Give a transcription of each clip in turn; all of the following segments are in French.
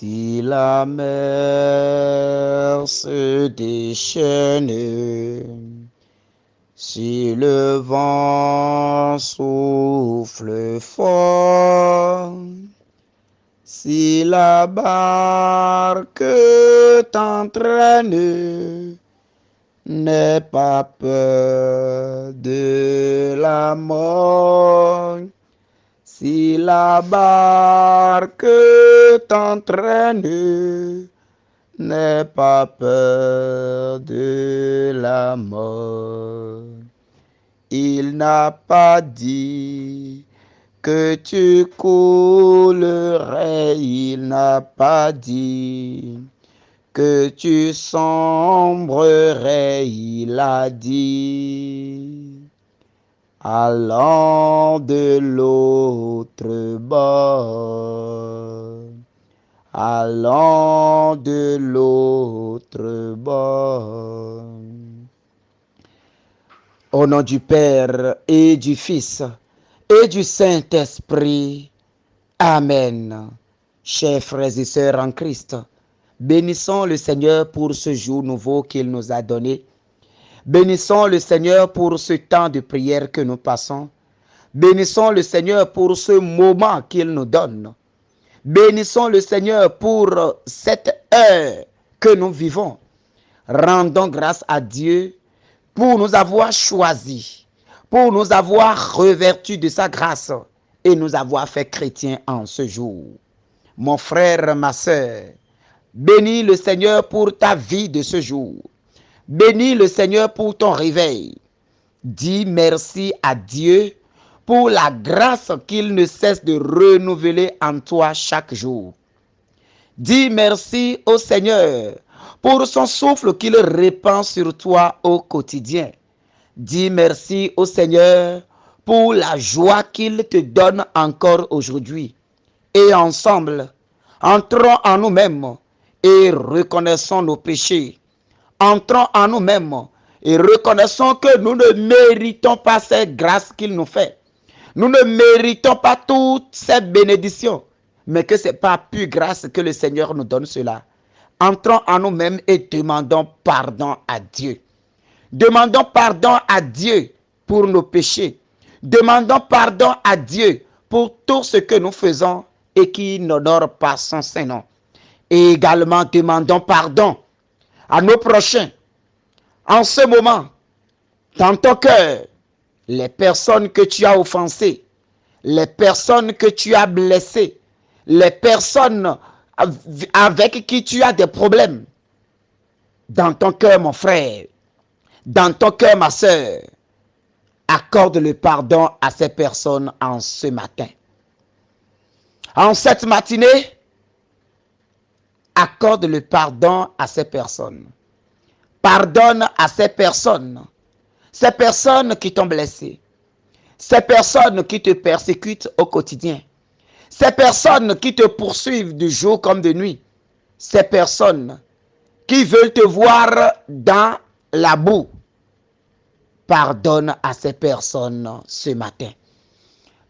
Si la mer se déchaîne, si le vent souffle fort, si la barque t'entraîne, n'aie pas peur de la mort. Si la barque t'entraîne, n'aie pas peur de la mort. Il n'a pas dit que tu coulerais, il n'a pas dit que tu sombrerais, il a dit allons de l'autre bord, allons de l'autre bord. Au nom du Père et du Fils et du Saint-Esprit. Amen. Chers frères et sœurs en Christ, bénissons le Seigneur pour ce jour nouveau qu'il nous a donné. Bénissons le Seigneur pour ce temps de prière que nous passons. Bénissons le Seigneur pour ce moment qu'il nous donne. Bénissons le Seigneur pour cette heure que nous vivons. Rendons grâce à Dieu pour nous avoir choisis, pour nous avoir revêtus de sa grâce et nous avoir fait chrétiens en ce jour. Mon frère, ma sœur, bénis le Seigneur pour ta vie de ce jour. Bénis le Seigneur pour ton réveil. Dis merci à Dieu pour la grâce qu'il ne cesse de renouveler en toi chaque jour. Dis merci au Seigneur pour son souffle qu'il répand sur toi au quotidien. Dis merci au Seigneur pour la joie qu'il te donne encore aujourd'hui. Et ensemble, entrons en nous-mêmes et reconnaissons nos péchés. Entrons en nous-mêmes et reconnaissons que nous ne méritons pas cette grâce qu'il nous fait. Nous ne méritons pas toutes ces bénédictions, mais que ce n'est pas pure grâce que le Seigneur nous donne cela. Entrons en nous-mêmes et demandons pardon à Dieu. Demandons pardon à Dieu pour nos péchés. Demandons pardon à Dieu pour tout ce que nous faisons et qui n'honore pas son Saint-Nom. Et également demandons pardon à nos prochains. En ce moment, dans ton cœur, les personnes que tu as offensées, les personnes que tu as blessées, les personnes avec qui tu as des problèmes, dans ton cœur, mon frère, dans ton cœur, ma soeur, accorde le pardon à ces personnes en ce matin. En cette matinée, accorde le pardon à ces personnes. Pardonne à ces personnes qui t'ont blessé, ces personnes qui te persécutent au quotidien, ces personnes qui te poursuivent de jour comme de nuit, ces personnes qui veulent te voir dans la boue. Pardonne à ces personnes ce matin.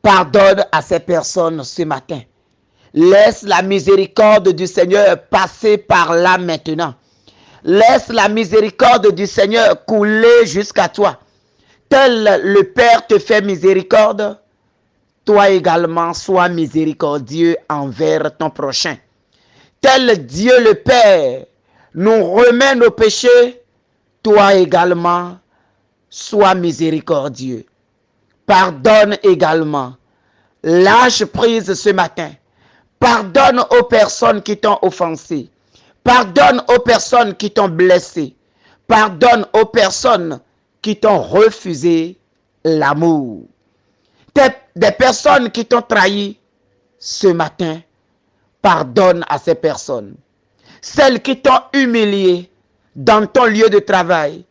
Pardonne à ces personnes ce matin. Laisse la miséricorde du Seigneur passer par là maintenant. Laisse la miséricorde du Seigneur couler jusqu'à toi. Tel le Père te fait miséricorde, toi également sois miséricordieux envers ton prochain. Tel Dieu le Père nous remet nos péchés, toi également sois miséricordieux. Pardonne également. Lâche prise ce matin. Pardonne aux personnes qui t'ont offensé. Pardonne aux personnes qui t'ont blessé. Pardonne aux personnes qui t'ont refusé l'amour. Des personnes qui t'ont trahi ce matin, pardonne à ces personnes. Celles qui t'ont humilié dans ton lieu de travail,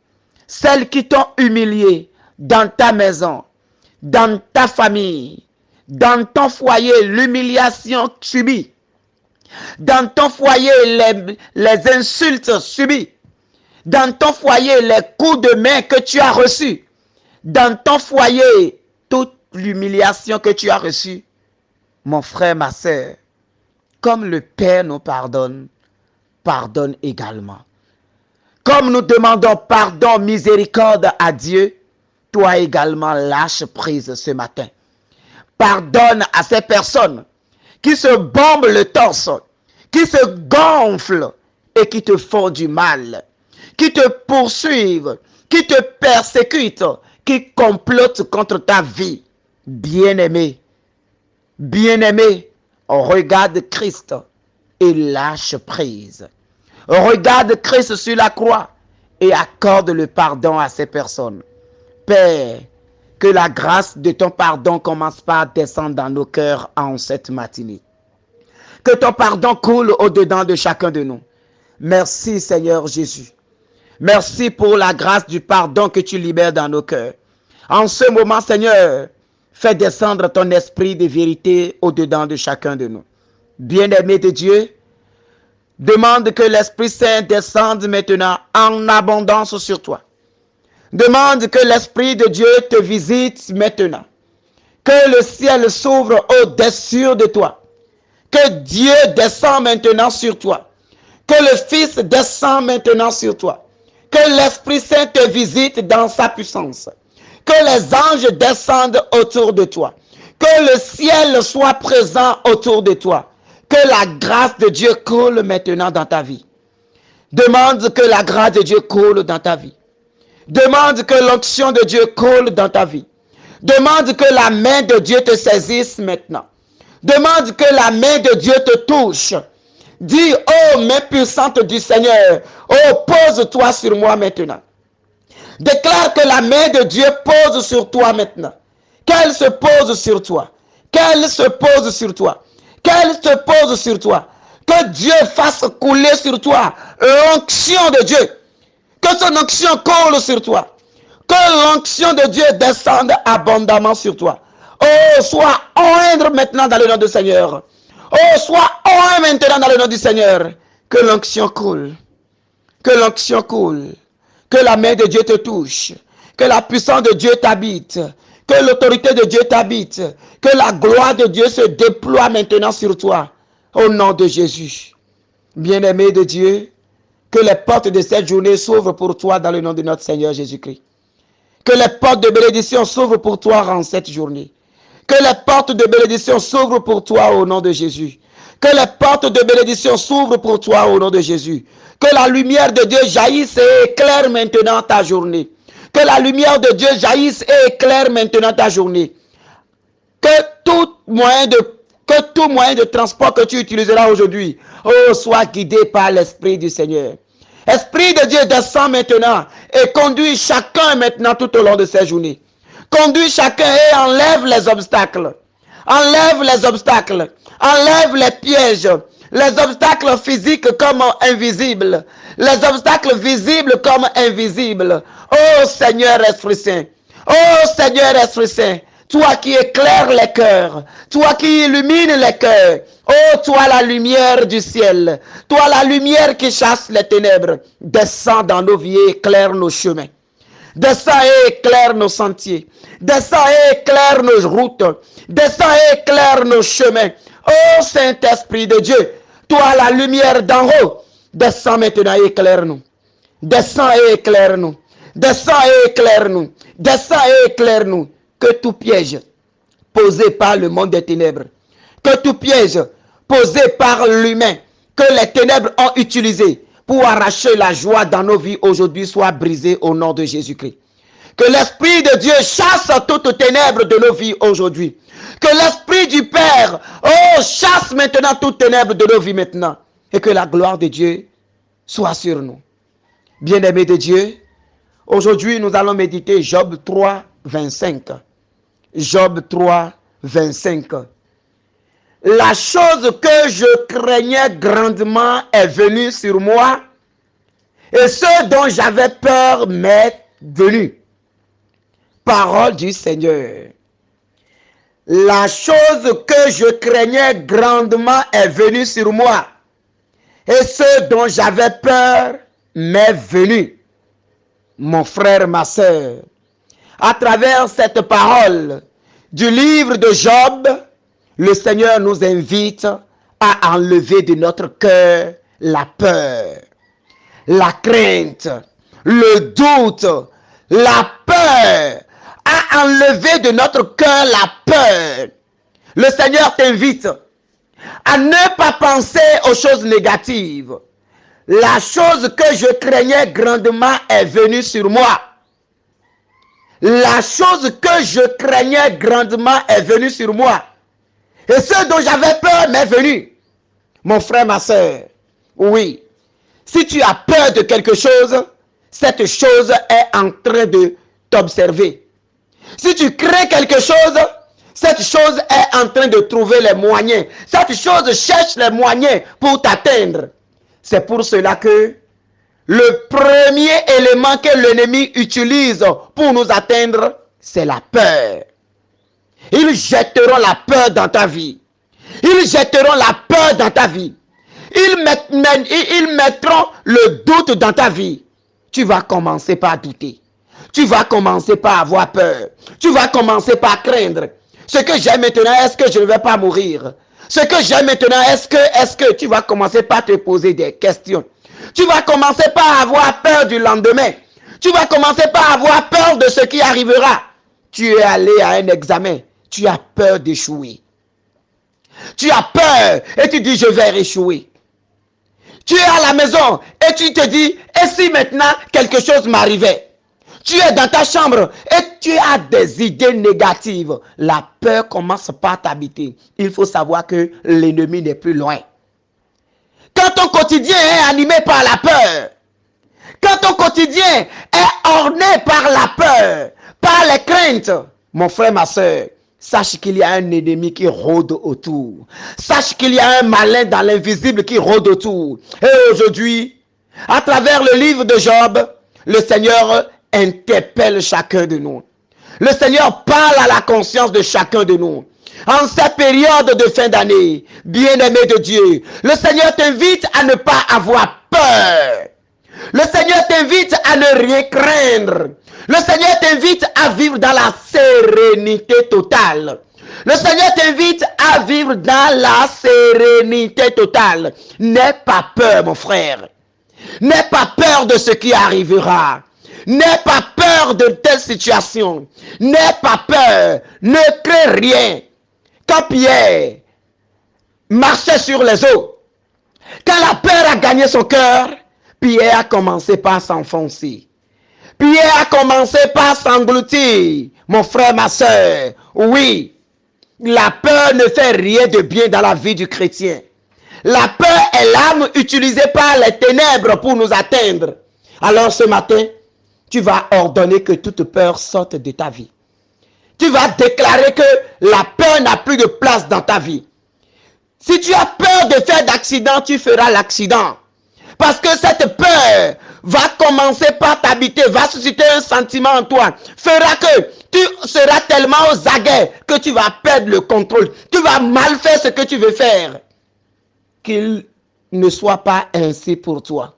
celles qui t'ont humilié dans ta maison, dans ta famille, dans ton foyer, l'humiliation subie, dans ton foyer, les insultes subies, dans ton foyer, les coups de main que tu as reçus, dans ton foyer, toute l'humiliation que tu as reçue. Mon frère, ma sœur, Comme le Père nous pardonne, pardonne également. Comme nous demandons pardon, miséricorde à Dieu, toi également lâche prise ce matin. Pardonne à ces personnes qui se bombent le torse, qui se gonflent et qui te font du mal, qui te poursuivent, qui te persécutent, qui complotent contre ta vie. Bien-aimé, bien-aimé, regarde Christ et lâche prise. Regarde Christ sur la croix et accorde le pardon à ces personnes. Père, que la grâce de ton pardon commence par descendre dans nos cœurs en cette matinée. Que ton pardon coule au-dedans de chacun de nous. Merci Seigneur Jésus. Merci pour la grâce du pardon que tu libères dans nos cœurs. En ce moment, Seigneur, fais descendre ton esprit de vérité au-dedans de chacun de nous. Bien-aimé de Dieu, demande que l'Esprit Saint descende maintenant en abondance sur toi. Demande que l'Esprit de Dieu te visite maintenant. Que le ciel s'ouvre au-dessus de toi. Que Dieu descende maintenant sur toi. Que le Fils descende maintenant sur toi. Que l'Esprit Saint te visite dans sa puissance. Que les anges descendent autour de toi. Que le ciel soit présent autour de toi. Que la grâce de Dieu coule maintenant dans ta vie. Demande que la grâce de Dieu coule dans ta vie. Demande que l'onction de Dieu coule dans ta vie. Demande que la main de Dieu te saisisse maintenant. Demande que la main de Dieu te touche. Dis, ô main puissante du Seigneur, oh, pose-toi sur moi maintenant. Déclare que la main de Dieu pose sur toi maintenant. Qu'elle se pose sur toi. Qu'elle se pose sur toi. Qu'elle se pose sur toi. Que Dieu fasse couler sur toi l'onction de Dieu. Que son onction coule sur toi. Que l'onction de Dieu descende abondamment sur toi. Oh, sois oindre maintenant dans le nom du Seigneur. Oh, sois oint maintenant dans le nom du Seigneur. Que l'onction coule. Que l'onction coule. Que la main de Dieu te touche. Que la puissance de Dieu t'habite. Que l'autorité de Dieu t'habite. Que la gloire de Dieu se déploie maintenant sur toi. Au nom de Jésus. Bien-aimé de Dieu, que les portes de cette journée s'ouvrent pour toi dans le nom de notre Seigneur Jésus-Christ. Que les portes de bénédiction s'ouvrent pour toi en cette journée. Que les portes de bénédiction s'ouvrent pour toi au nom de Jésus. Que les portes de bénédiction s'ouvrent pour toi au nom de Jésus. Que la lumière de Dieu jaillisse et éclaire maintenant ta journée. Que la lumière de Dieu jaillisse et éclaire maintenant ta journée. Que tout moyen de transport que tu utiliseras aujourd'hui, oh, soit guidé par l'Esprit du Seigneur. Esprit de Dieu descend maintenant et conduit chacun maintenant tout au long de cette journée. Conduis chacun et enlève les obstacles. Enlève les obstacles. Enlève les pièges. Les obstacles physiques comme invisibles. Les obstacles visibles comme invisibles. Oh Seigneur Esprit Saint. Oh Seigneur Esprit Saint. Toi qui éclaires les cœurs. Toi qui illumines les cœurs. Oh, toi la lumière du ciel. Toi la lumière qui chasse les ténèbres. Descends dans nos vies et éclaire nos chemins. Descends et éclaire nos sentiers. Descends et éclaire nos routes. Descends et éclaire nos chemins. Oh Saint-Esprit de Dieu, toi la lumière d'en haut, descends maintenant et éclaire-nous. Descends et éclaire-nous. Descends et éclaire-nous. Descends et éclaire-nous. Que tout piège posé par le monde des ténèbres, que tout piège posé par l'humain, que les ténèbres ont utilisé pour arracher la joie dans nos vies aujourd'hui soit brisé au nom de Jésus-Christ. Que l'Esprit de Dieu chasse toutes ténèbres de nos vies aujourd'hui. Que l'Esprit du Père, oh, chasse maintenant toutes ténèbres de nos vies maintenant. Et que la gloire de Dieu soit sur nous. Bien-aimés de Dieu, aujourd'hui nous allons méditer Job 3, 25. Job 3, 25. La chose que je craignais grandement est venue sur moi, et ce dont j'avais peur m'est venu. Parole du Seigneur. La chose que je craignais grandement est venue sur moi, et ce dont j'avais peur m'est venu. Mon frère, ma soeur, à travers cette parole du livre de Job, le Seigneur nous invite a enlevé de notre cœur la peur, la crainte, le doute, la peur, a enlevé de notre cœur la peur. Le Seigneur t'invite à ne pas penser aux choses négatives. La chose que je craignais grandement est venue sur moi. La chose que je craignais grandement est venue sur moi. Et ce dont j'avais peur m'est venu. Mon frère, ma soeur, oui, si tu as peur de quelque chose, cette chose est en train de t'observer. Si tu crains quelque chose, cette chose est en train de trouver les moyens. Cette chose cherche les moyens pour t'atteindre. C'est pour cela que le premier élément que l'ennemi utilise pour nous atteindre, c'est la peur. Ils jetteront la peur dans ta vie. Ils jetteront la peur dans ta vie. Ils mettront le doute dans ta vie. Tu vas commencer par douter. Tu vas commencer par avoir peur. Tu vas commencer par craindre. Ce que j'ai maintenant, est-ce que je ne vais pas mourir? Ce que j'ai maintenant, est-ce que tu vas commencer par te poser des questions? Tu vas commencer par avoir peur du lendemain. Tu vas commencer par avoir peur de ce qui arrivera. Tu es allé à un examen. Tu as peur d'échouer. Tu as peur et tu dis je vais échouer. Tu es à la maison et tu te dis et si maintenant quelque chose m'arrivait? Tu es dans ta chambre et tu as des idées négatives. La peur commence par t'habiter. Il faut savoir que l'ennemi n'est plus loin. Quand ton quotidien est animé par la peur, quand ton quotidien est orné par la peur, par les craintes, mon frère, ma soeur, sache qu'il y a un ennemi qui rôde autour. Sache qu'il y a un malin dans l'invisible qui rôde autour. Et aujourd'hui, à travers le livre de Job, le Seigneur interpelle chacun de nous. Le Seigneur parle à la conscience de chacun de nous. En cette période de fin d'année, bien-aimé de Dieu, le Seigneur t'invite à ne pas avoir peur. Le Seigneur t'invite à ne rien craindre. Le Seigneur t'invite à vivre dans la sérénité totale. Le Seigneur t'invite à vivre dans la sérénité totale. N'aie pas peur, mon frère. N'aie pas peur de ce qui arrivera. N'aie pas peur de telle situation. N'aie pas peur. Ne crains rien. Quand Pierre marchait sur les eaux, quand la peur a gagné son cœur, Pierre a commencé par s'enfoncer. Pierre a commencé par s'engloutir. Mon frère, ma soeur, oui, la peur ne fait rien de bien dans la vie du chrétien. La peur est l'arme utilisée par les ténèbres pour nous atteindre. Alors ce matin, tu vas ordonner que toute peur sorte de ta vie. Tu vas déclarer que la peur n'a plus de place dans ta vie. Si tu as peur de faire d'accident, tu feras l'accident. Parce que cette peur va commencer par t'habiter, va susciter un sentiment en toi, fera que tu seras tellement aux aguets que tu vas perdre le contrôle. Tu vas mal faire ce que tu veux faire. Qu'il ne soit pas ainsi pour toi.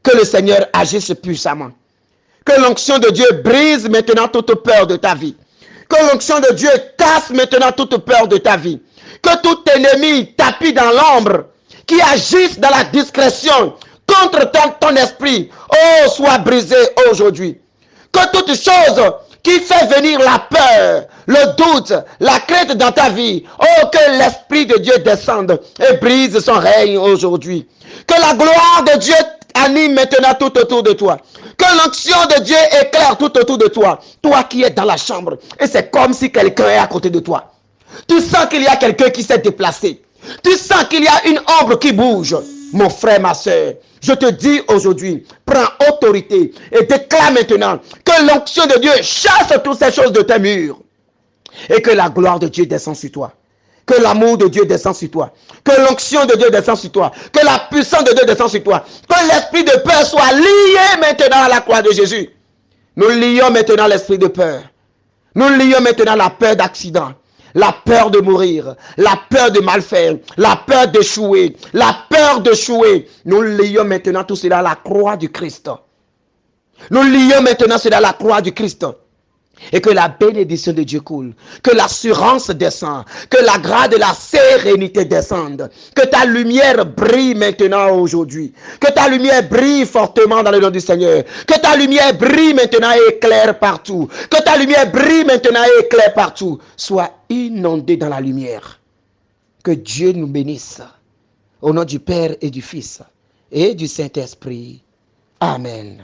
Que le Seigneur agisse puissamment. Que l'onction de Dieu brise maintenant toute peur de ta vie. Que l'onction de Dieu casse maintenant toute peur de ta vie. Que tout ennemi tapis dans l'ombre, qui agisse dans la discrétion contre ton esprit, oh, soit brisé aujourd'hui. Que toute chose qui fait venir la peur, le doute, la crainte dans ta vie, oh, que l'Esprit de Dieu descende et brise son règne aujourd'hui. Que la gloire de Dieu anime maintenant tout autour de toi. Que l'onction de Dieu éclaire tout autour de toi. Toi qui es dans la chambre. Et c'est comme si quelqu'un est à côté de toi. Tu sens qu'il y a quelqu'un qui s'est déplacé. Tu sens qu'il y a une ombre qui bouge. Mon frère, ma soeur, je te dis aujourd'hui, prends autorité et déclare maintenant que l'onction de Dieu chasse toutes ces choses de tes murs. Et que la gloire de Dieu descend sur toi. Que l'amour de Dieu descend sur toi. Que l'onction de Dieu descend sur toi. Que la puissance de Dieu descend sur toi. Que l'esprit de peur soit lié maintenant à la croix de Jésus. Nous lions maintenant l'esprit de peur. Nous lions maintenant la peur d'accident. La peur de mourir. La peur de mal faire. La peur d'échouer. La peur d'échouer. Nous lions maintenant tout cela à la croix du Christ. Nous lions maintenant cela à la croix du Christ. Et que la bénédiction de Dieu coule, que l'assurance descende, que la grâce de la sérénité descende, que ta lumière brille maintenant aujourd'hui, que ta lumière brille fortement dans le nom du Seigneur, que ta lumière brille maintenant et éclaire partout, que ta lumière brille maintenant et éclaire partout. Sois inondé dans la lumière. Que Dieu nous bénisse. Au nom du Père et du Fils et du Saint-Esprit. Amen.